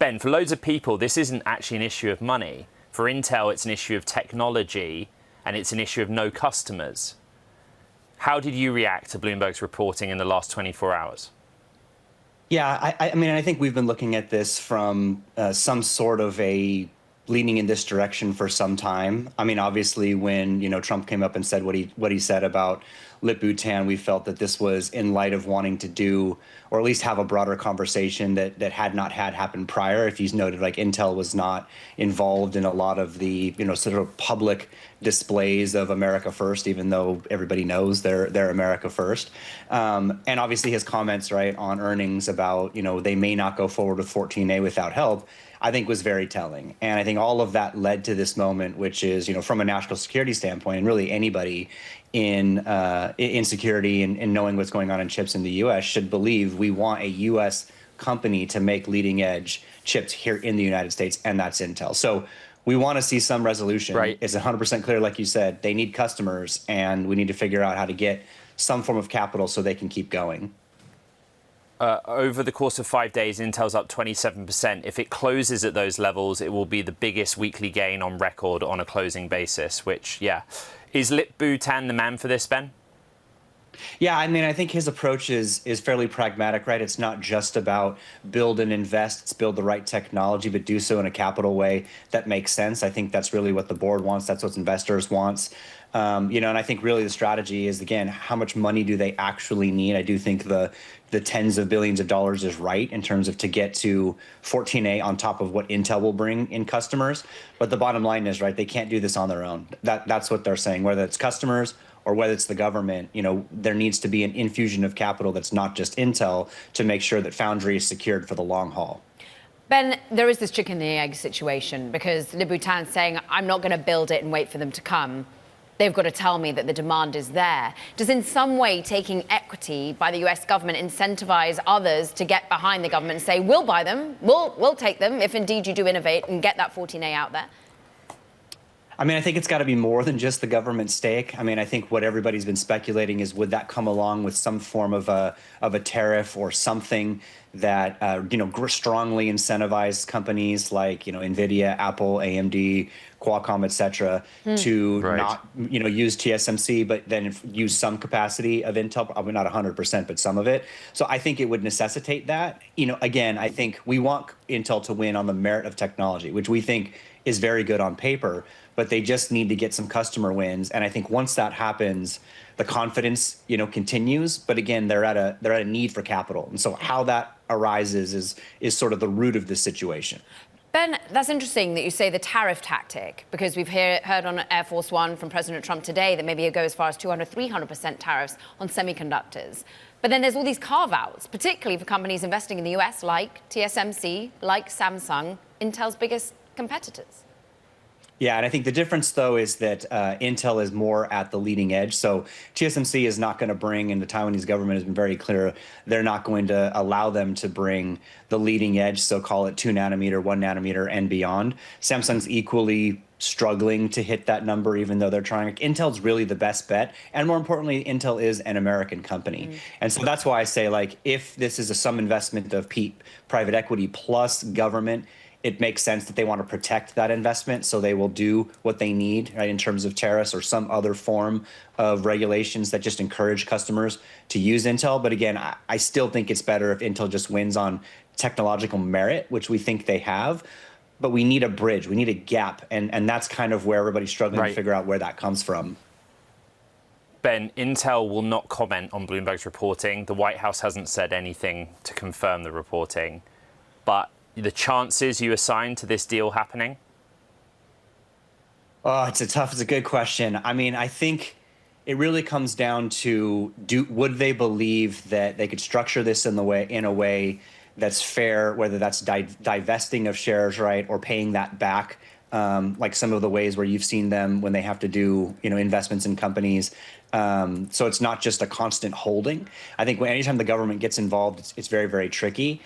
Ben, for loads of people, this isn't actually an issue of money. For Intel, it's an issue of technology, and it's an issue of no customers. How did you react to Bloomberg's reporting in the last 24 hours? Yeah, I mean, I think we've been looking at this from some sort of a leaning in this direction for some time. I mean, obviously, when Trump came up and said what he said about Lit-Bhutan, we felt that this was in light of wanting to do, or at least have a broader conversation that had not had happened prior. If he's noted, like Intel was not involved in a lot of the sort of public displays of America First, even though everybody knows they're America First. And obviously his comments on earnings about they may not go forward with 14A without help, I think was very telling. And I think all of that led to this moment, which is, from a national security standpoint, and really anybody in security and knowing what's going on in chips in the U.S. should believe we want a U.S. company to make leading edge chips here in the United States, and that's Intel. So we want to see some resolution. Right. It's 100% clear, like you said, they need customers, and we need to figure out how to get some form of capital so they can keep going. Over the course of 5 days, Intel's up 27%. If it closes at those levels, it will be the biggest weekly gain on record on a closing basis, which, yeah. Is Lit-Bhutan the man for this, Ben? Yeah, I mean, I think his approach is fairly pragmatic, right? It's not just about build and invest, it's build the right technology, but do so in a capital way that makes sense. I think that's really what the board wants. That's what investors wants. And I think really the strategy is, again, how much money do they actually need? I do think the tens of billions of dollars is right in terms of to get to 14A on top of what Intel will bring in customers. But the bottom line is, right, they can't do this on their own. That's what they're saying, whether it's customers or whether it's the government, there needs to be an infusion of capital that's not just Intel to make sure that Foundry is secured for the long haul. Ben, there is this chicken and the egg situation because Lit-Bhutan's saying, I'm not going to build it and wait for them to come. They've got to tell me that the demand is there. Does in some way taking equity by the US government incentivize others to get behind the government and say, we'll buy them, we'll take them if indeed you do innovate and get that 14A out there? I mean, I think it's got to be more than just the government stake. I mean, I think what everybody's been speculating is, would that come along with some form of a tariff or something that strongly incentivizes companies like NVIDIA, Apple, AMD, Qualcomm, et cetera, to not use TSMC, but then use some capacity of Intel, probably not 100%, but some of it. So I think it would necessitate that. Again, I think we want Intel to win on the merit of technology, which we think is very good on paper, but they just need to get some customer wins. And I think once that happens, the confidence, continues. But again, they're at a need for capital. And so how that arises is sort of the root of this situation. Ben, that's interesting that you say the tariff tactic, because we've heard on Air Force One from President Trump today that maybe it goes as far as 200, 300% tariffs on semiconductors. But then there's all these carve-outs, particularly for companies investing in the US, like TSMC, like Samsung, Intel's biggest competitors. Yeah, and I think the difference, though, is that Intel is more at the leading edge. So TSMC is not going to bring, and the Taiwanese government has been very clear, they're not going to allow them to bring the leading edge, so call it 2 nanometer, 1 nanometer, and beyond. Samsung's equally struggling to hit that number, even though they're trying. Intel's really the best bet. And more importantly, Intel is an American company. And so that's why I say, if this is some investment of private equity plus government, it makes sense that they want to protect that investment, so they will do what they need, right, in terms of tariffs or some other form of regulations that just encourage customers to use Intel. But again, I still think it's better if Intel just wins on technological merit, which we think they have. But we need a bridge, we need a gap, and that's kind of where everybody's struggling to figure out where that comes from. Ben, Intel will not comment on Bloomberg's reporting. The White House hasn't said anything to confirm the reporting. But the chances you assign to this deal happening? Oh, it's a good question. I mean, I think it really comes down to would they believe that they could structure this in a way that's fair, whether that's divesting of shares, right, or paying that back, like some of the ways where you've seen them when they have to do investments in companies. So it's not just a constant holding. I think anytime the government gets involved, it's very, very tricky.